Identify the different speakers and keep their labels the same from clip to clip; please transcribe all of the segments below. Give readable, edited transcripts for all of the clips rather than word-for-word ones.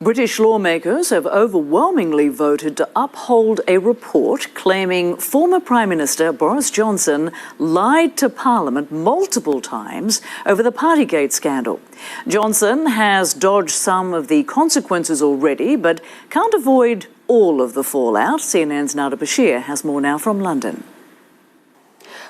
Speaker 1: British lawmakers have overwhelmingly voted to uphold a report claiming former Prime Minister Boris Johnson lied to Parliament multiple times over the Partygate scandal. Johnson has dodged some of the consequences already, but can't avoid all of the fallout. CNN's Nada Bashir has more now from London.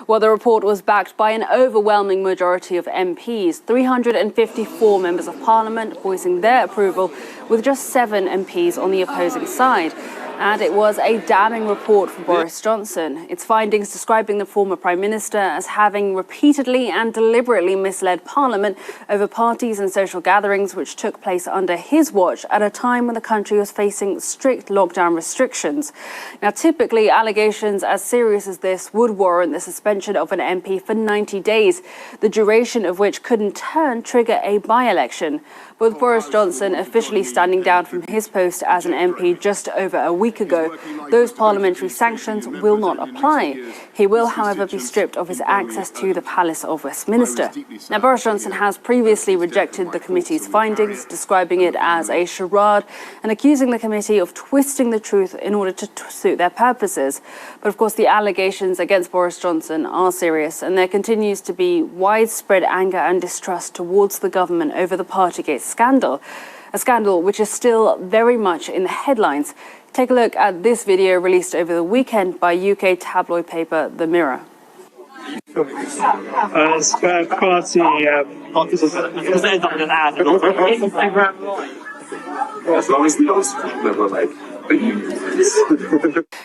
Speaker 2: Well, the report was backed by an overwhelming majority of MPs, 354 members of Parliament voicing their approval, with just 7 MPs on the opposing side. And it was a damning report for Boris Johnson. Its findings describing the former Prime Minister as having repeatedly and deliberately misled Parliament over parties and social gatherings which took place under his watch at a time when the country was facing strict lockdown restrictions. Now, typically, allegations as serious as this would warrant the suspension of an MP for 90 days, the duration of which could in turn trigger a by-election. With Boris Johnson officially standing down from his post as an MP just over a week ago, those parliamentary sanctions will not apply. He will, however, be stripped of his access to the Palace of Westminster. Now, Boris Johnson has previously rejected the committee's findings, describing it as a charade and accusing the committee of twisting the truth in order to suit their purposes. But of course, the allegations against Boris Johnson are serious, and there continues to be widespread anger and distrust towards the government over the Partygate scandal, a scandal which is still very much in the headlines. Take a look at this video released over the weekend by UK tabloid paper The Mirror.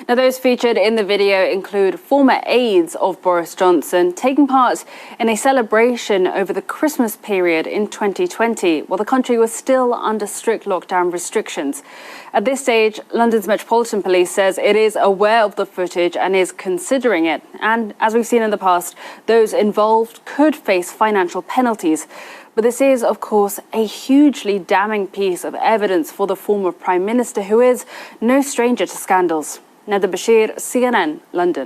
Speaker 2: Now, those featured in the video include former aides of Boris Johnson taking part in a celebration over the Christmas period in 2020, while the country was still under strict lockdown restrictions. At this stage, London's Metropolitan Police says it is aware of the footage and is considering it. And as we've seen in the past, those involved could face financial penalties. But this is, of course, a hugely damning piece of evidence for the former Prime Minister, who is no stranger to scandals. Nada Bashir, CNN, London.